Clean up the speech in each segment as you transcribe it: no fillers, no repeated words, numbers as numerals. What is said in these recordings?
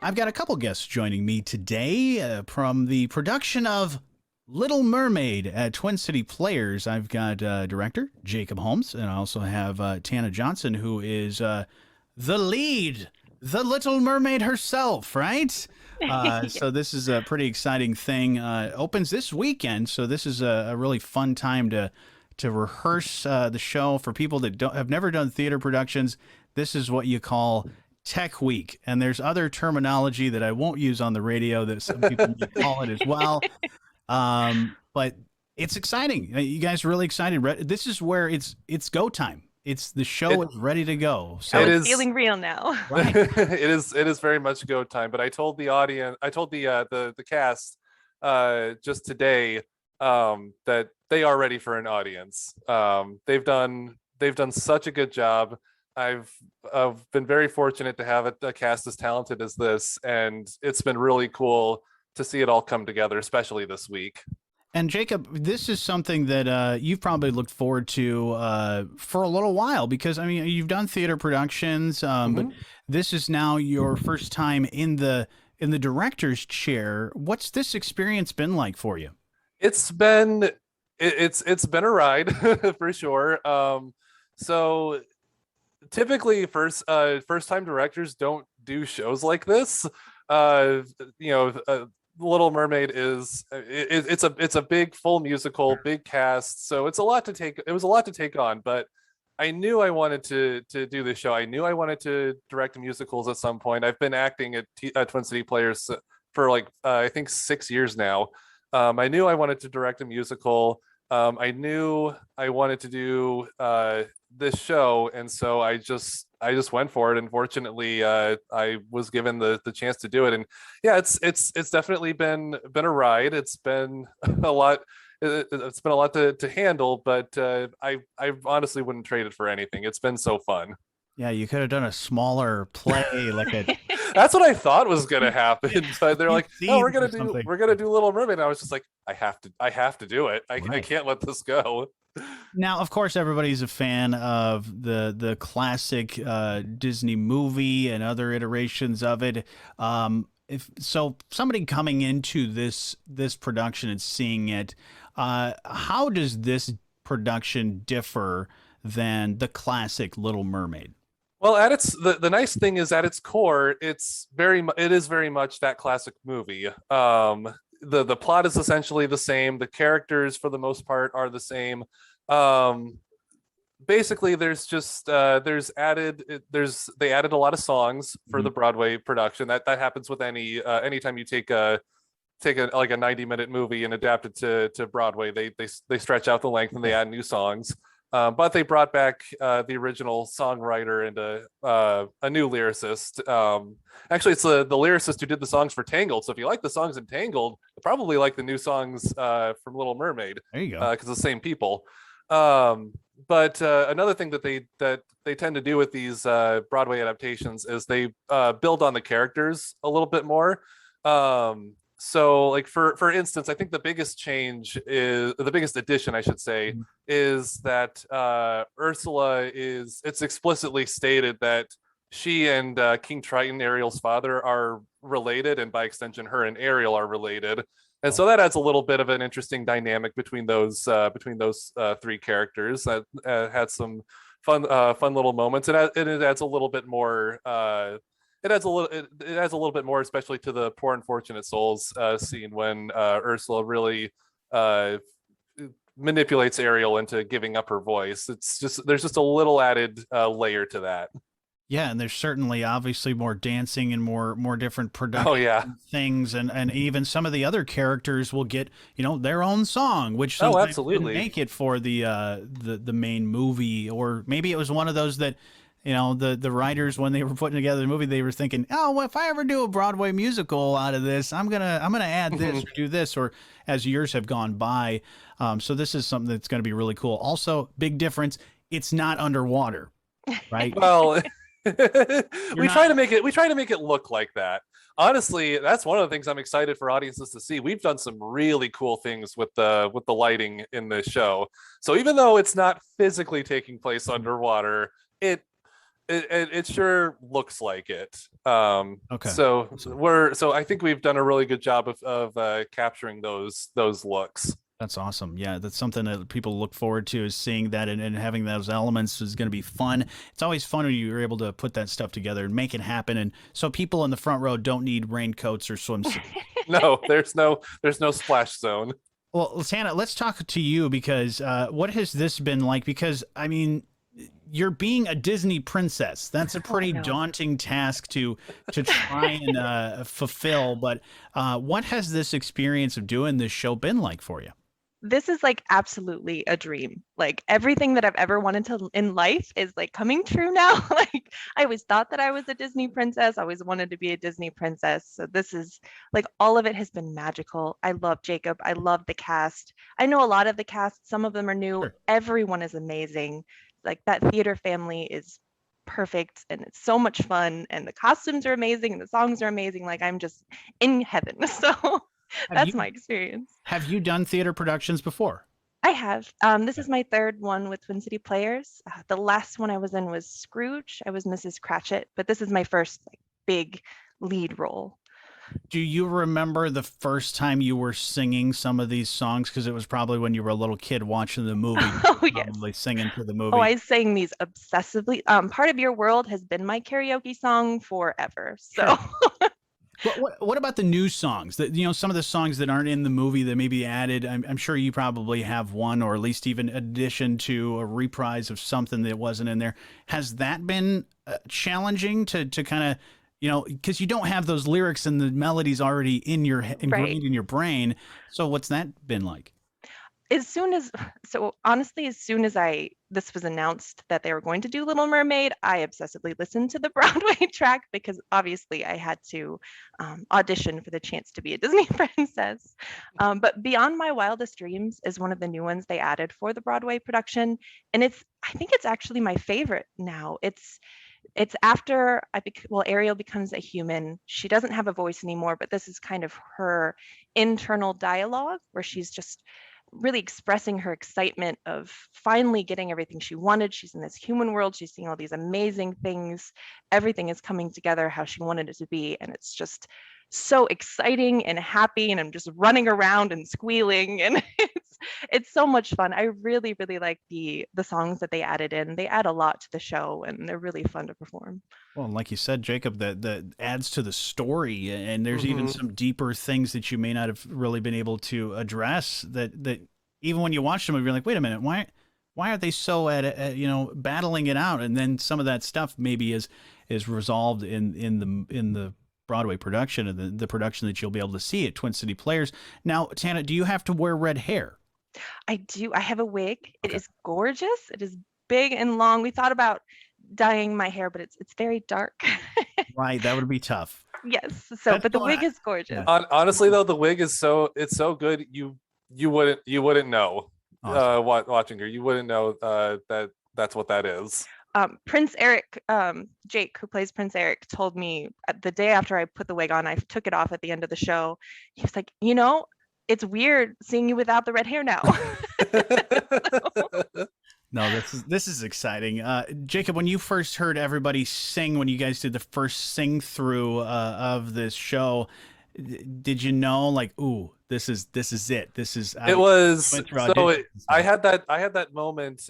I've got a couple guests joining me today from the production of Little Mermaid at Twin City Players. I've got director Jacob Holmes, and I also have Tana Johnson, who is the lead, the Little Mermaid herself, right? Yeah. So this is a pretty exciting thing. Opens this weekend, so this is a really fun time to rehearse the show for people that don't have never done theater productions. This is what you call Tech Week, and there's other terminology that I won't use on the radio that some people may call it as well. But it's exciting. You guys are really excited. This is where it's go time. It's the show It is ready to go. Oh, it So it's is feeling real now. right, it is very much go time. But I told the audience, I told the cast just today that they are ready for an audience. They've done such a good job. I've been very fortunate to have a cast as talented as this, and it's been really cool to see it all come together, especially this week. and Jacob, this is something that you've probably looked forward to for a little while because I mean you've done theater productions, but Mhm. this is now your first time in the director's chair. What's this experience been like for you? It's been it's been a ride for sure. So typically first time directors don't do shows like this. uh you know Little Mermaid is it's a big full musical, big cast, so it was a lot to take on. But I knew I wanted to do this show. I knew I wanted to direct musicals at some point. I've been acting at Twin City Players for like I think 6 years now. I knew I wanted to direct a musical. I knew I wanted to do this show, and so I just went for it. And fortunately, I was given the chance to do it. And yeah, it's definitely been a ride. It's been a lot. It's been a lot to handle, but I honestly wouldn't trade it for anything. It's been so fun. Yeah, you could have done a smaller play, like a That's what I thought was gonna happen, but they're few like, "No, scenes or something. we're gonna do Little Mermaid." And I was just like, I have to do it. I Right. can't let this go. Now, of course, everybody's a fan of the classic Disney movie and other iterations of it. If so, somebody coming into this production and seeing it, how does this production differ than the classic Little Mermaid? Well, at its the nice thing is at its core, it is very much that classic movie. The plot is essentially the same. The characters, for the most part, are the same. Um, Basically, there's just they added a lot of songs for Mhm. the Broadway production. That happens with anytime you take a like a 90-minute movie and adapt it to Broadway. They stretch out the length and they add new songs. But they brought back the original songwriter and a new lyricist. Actually, it's the lyricist who did the songs for Tangled. So if you like the songs in Tangled, you probably like the new songs from Little Mermaid There you go. because the same people. But another thing that they tend to do with these Broadway adaptations is they build on the characters a little bit more. So like for instance, I think the biggest addition, I should say, Mhm. is that Ursula it's explicitly stated that she and King Triton, Ariel's father, are related, and by extension her and Ariel are related. And so that adds a little bit of an interesting dynamic between those three characters that had some fun little moments. It adds a little bit more it adds a little bit more, especially to the poor unfortunate souls scene when Ursula really uh, manipulates Ariel into giving up her voice. There's just a little added layer to that. Yeah, and there's certainly obviously more dancing and more different Oh production yeah. things, and even some of the other characters will get their own song, which Oh, sometimes didn't absolutely. make it for the main movie, or maybe it was one of those that the writers, when they were putting together the movie, they were thinking, oh, well, if I ever do a Broadway musical out of this, I'm gonna add this or do this, or as years have gone by. So this is something that's going to be really cool. Also, big difference, it's not underwater, right? Well, You're not. we try to make it look like that. Honestly, that's one of the things I'm excited for audiences to see. We've done some really cool things with the lighting in this show. So even though it's not physically taking place underwater, it It sure looks like it. Okay. So Awesome. I think we've done a really good job of capturing those looks. That's awesome. Yeah, that's something that people look forward to, is seeing that, and having those elements is going to be fun. It's always fun when you're able to put that stuff together and make it happen. And so people in the front row don't need raincoats or swimsuits. No, there's no splash zone. Well, Tana, let's talk to you, because what has this been like? Because, I mean, you're being a Disney princess. That's a Oh pretty no. daunting task to try and fulfill. But what has this experience of doing this show been like for you? This is like absolutely a dream. Like everything that I've ever wanted to in life is like coming true now. Like I always thought that I was a Disney princess. I always wanted to be a Disney princess. So this is like all of it has been magical. I love Jacob. I love the cast. I know a lot of the cast. Some of them are new. Sure. Everyone is amazing. Like that theater family is perfect and it's so much fun and the costumes are amazing and the songs are amazing. Like I'm just in heaven. So Have that's you my experience. have you done theater productions before? I have. This is my third one with Twin City Players. The last one I was in was Scrooge. I was Mrs. Cratchit, but this is my first like big lead role. Do you remember the first time you were singing some of these songs? Because it was probably when you were a little kid watching the movie, Oh yes. probably singing to the Oh, movie. I sang these obsessively. Part of Your World has been my karaoke song forever. So Sure. What about the new songs? That, some of the songs that aren't in the movie that may be added. I'm sure you probably have one, or at least even addition to a reprise of something that wasn't in there. Has that been challenging to kind of, because you don't have those lyrics and the melodies already in your right. ingrained in your brain. So what's that been like? As soon as so honestly, as soon as I this was announced that they were going to do Little Mermaid, I obsessively listened to the Broadway track because obviously I had to audition for the chance to be a Disney princess. But Beyond My Wildest Dreams is one of the new ones they added for the Broadway production, and I think it's actually my favorite now. It's after well, Ariel becomes a human. She doesn't have a voice anymore, but this is kind of her internal dialogue where she's just really expressing her excitement of finally getting everything she wanted. She's in this human world. She's seeing all these amazing things. Everything is coming together how she wanted it to be. And it's just so exciting and happy. And I'm just running around and squealing. And it's so much fun. I really, really like the songs that they added in. They add a lot to the show and they're really fun to perform. Well, and like you said, Jacob, that adds to the story, and there's even Hmm. some deeper things that you may not have really been able to address. That even when you watch the movie, you're like, wait a minute, why are they so battling it out? And then some of that stuff maybe is resolved in the Broadway production, and the production that you'll be able to see at Twin City Players. Now, Tana, do you have to wear red hair? I do. I have a wig. It Okay. is gorgeous. It is big and long. We thought about dyeing my hair, but it's very dark. Right, that would be tough. Yes. So, That's but the going wig on. is Yeah. gorgeous. Honestly though, the wig is so good. You wouldn't know Awesome. watching her. You wouldn't know that that's what that is. Prince Eric, Jake, who plays Prince Eric, told me the day after I put the wig on, I took it off at the end of the show. He was like, it's weird seeing you without the red hair now. No, this is exciting. Jacob, when you first heard everybody sing, when you guys did the first sing through of this show, did you know, like, ooh, this is it? This is It you was went through auditions and I stuff. had that moment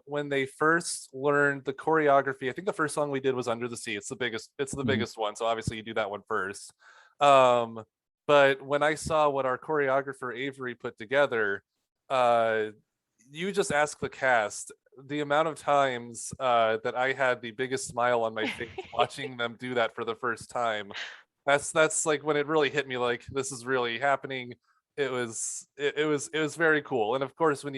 when they first learned the choreography. I think the first song we did was Under the Sea. It's the Mhm. biggest one, so obviously you do that one first. Um, but when I saw what our choreographer Avery put together, uh, you just ask the cast the amount of times that I had the biggest smile on my face watching them do that for the first time. That's like when it really hit me, like this is really happening. It was very cool. And of course when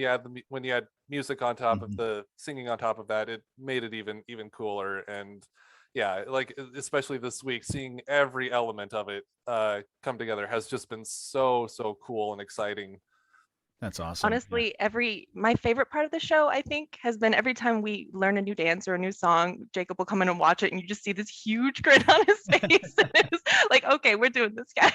when you add music on top of Mhm. the singing on top of that, it made it even cooler. And yeah, like especially this week, seeing every element of it come together has just been so cool and exciting. That's awesome. Yeah. Honestly, my favorite part of the show, I think, has been every time we learn a new dance or a new song, Jacob will come in and watch it, and you just see this huge grin on his face. And it's like, okay, we're doing this, guys.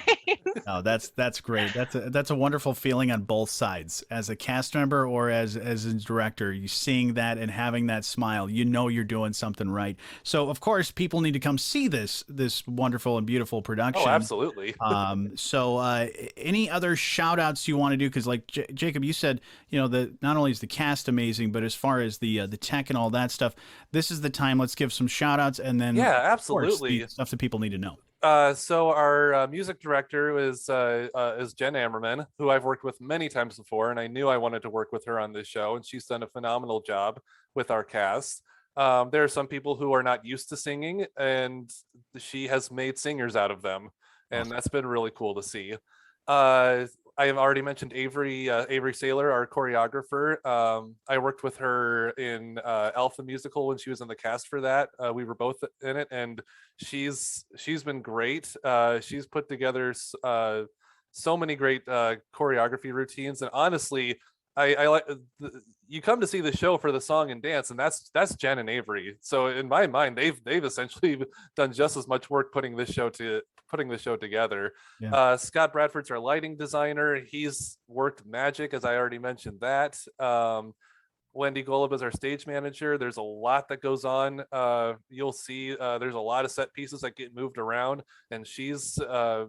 Oh, that's great. That's a wonderful feeling on both sides. As a cast member or as a director, you seeing that and having that smile, you know you're doing something right. So of course, people need to come see this wonderful and beautiful production. Oh, absolutely. Any other shout outs you want to do? Because like Jacob, you said, you know, not only is the cast amazing, but as far as the tech and all that stuff, this is the time. Let's give some shout outs, and then Yeah, of course, absolutely. the stuff that people need to know. So our music director is Jen Ammerman, who I've worked with many times before, and I knew I wanted to work with her on this show, and she's done a phenomenal job with our cast. There are some people who are not used to singing, and she has made singers out of them, and Awesome. that's been really cool to see. I have already mentioned Avery Saylor, our choreographer. I worked with her in Alpha musical when she was in the cast for that. We were both in it, and she's been great. She's put together so many great choreography routines, and honestly, I like you come to see the show for the song and dance, and that's Jen and Avery. So in my mind, they've essentially done just as much work putting this show together. Yeah. Scott Bradford's our lighting designer. He's worked magic, as I already mentioned that. Wendy Golub is our stage manager. There's a lot that goes on. You'll see there's a lot of set pieces that get moved around, and she's a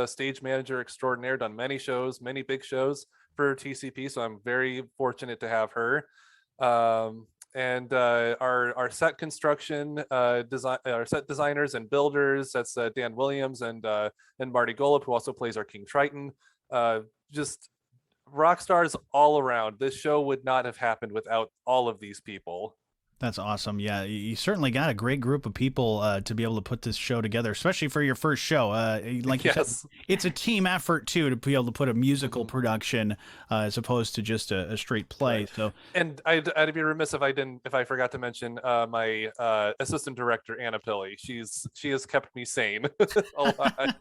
stage manager extraordinaire, done many shows, many big shows for TCP. So I'm very fortunate to have her. And our set construction our set designers and builders, that's Dan Williams and Marty Golub, who also plays our King Triton. Just rock stars all around. This show would not have happened without all of these people. That's awesome. Yeah, you certainly got a great group of people to be able to put this show together, especially for your first show. Like you Yes. said, it's a team effort too to be able to put a musical production as opposed to just a straight play. Right. So, And I'd be remiss if I forgot to mention my assistant director, Anna Pilley. She has kept me sane a lot.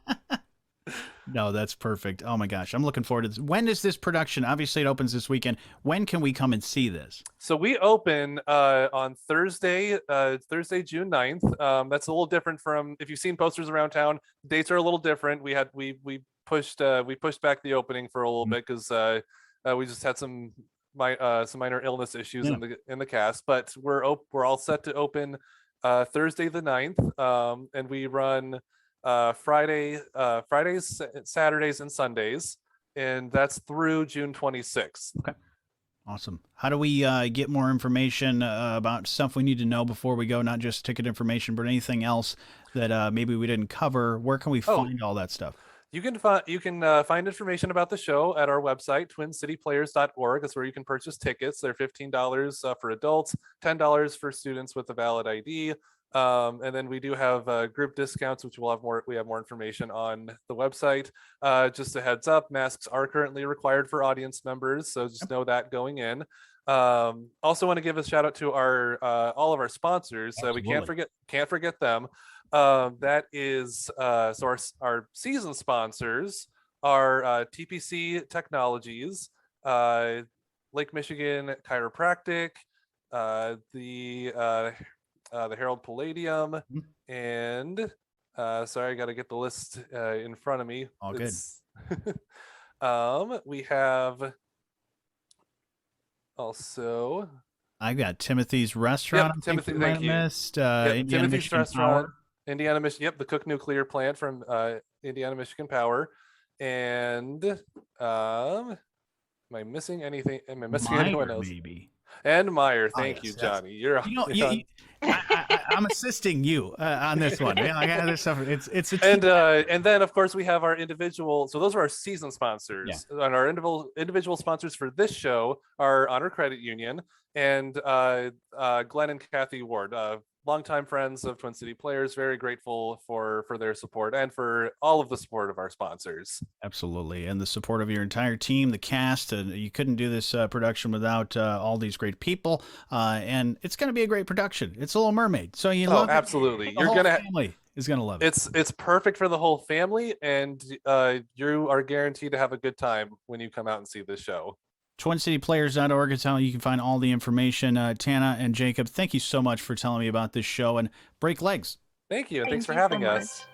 no, that's perfect. Oh my gosh, I'm looking forward to this. When is this production? Obviously, it opens this weekend. When can we come and see this? So we open on Thursday, June 9th. That's a little different from if you've seen posters around town. Dates are a little different. We pushed back the opening for a little bit because we just had some minor illness issues in the cast. But we're all set to open Thursday the 9th, and we run Fridays, Saturdays, and Sundays, and that's through June 26th. Okay. Awesome. How do we get more information about stuff we need to know before we go? Not just ticket information, but anything else that maybe we didn't cover. Where can we find all that stuff? You can find information about the show at our website, twincityplayers.org. That's where you can purchase tickets. They're $15 for adults, $10 for students with a valid ID. And then we do have group discounts, which we have more information on the website. Just a heads up, masks are currently required for audience members, so just know that going in. Also want to give a shout out to our all of our sponsors. We can't forget them. That is so our season sponsors are TPC Technologies, Lake Michigan Chiropractic, the Herald Palladium, and sorry, I got to get the list in front of me. All good. We have also. I got Timothy's Restaurant. Yep, Timothy, thank you. Missed Indiana Timothy's Michigan Restaurant. Power. Indiana, Michigan. Yep, the Cook Nuclear Plant from Indiana Michigan Power. And am I missing anything? Am I missing anyone else? Maybe. And Meyer. Thank you, yes. Johnny. You're I'm assisting you on this one. Yeah, I got other stuff. It's a and then of course we have our individual. So those are our season sponsors, and our individual sponsors for this show are Honor Credit Union and Glenn and Kathy Ward, longtime friends of Twin City Players. Very grateful for their support and for all of the support of our sponsors. Absolutely, and the support of your entire team, the cast. You couldn't do this production without all these great people, and it's going to be a great production. It's a Little Mermaid, so you love absolutely. You're gonna family is going to love it. It's perfect for the whole family, and you are guaranteed to have a good time when you come out and see this show. TwinCityPlayers.org is how you can find all the information. Tana and Jacob, thank you so much for telling me about this show, and break legs. Thank you, and Thank thanks for you so having much. us.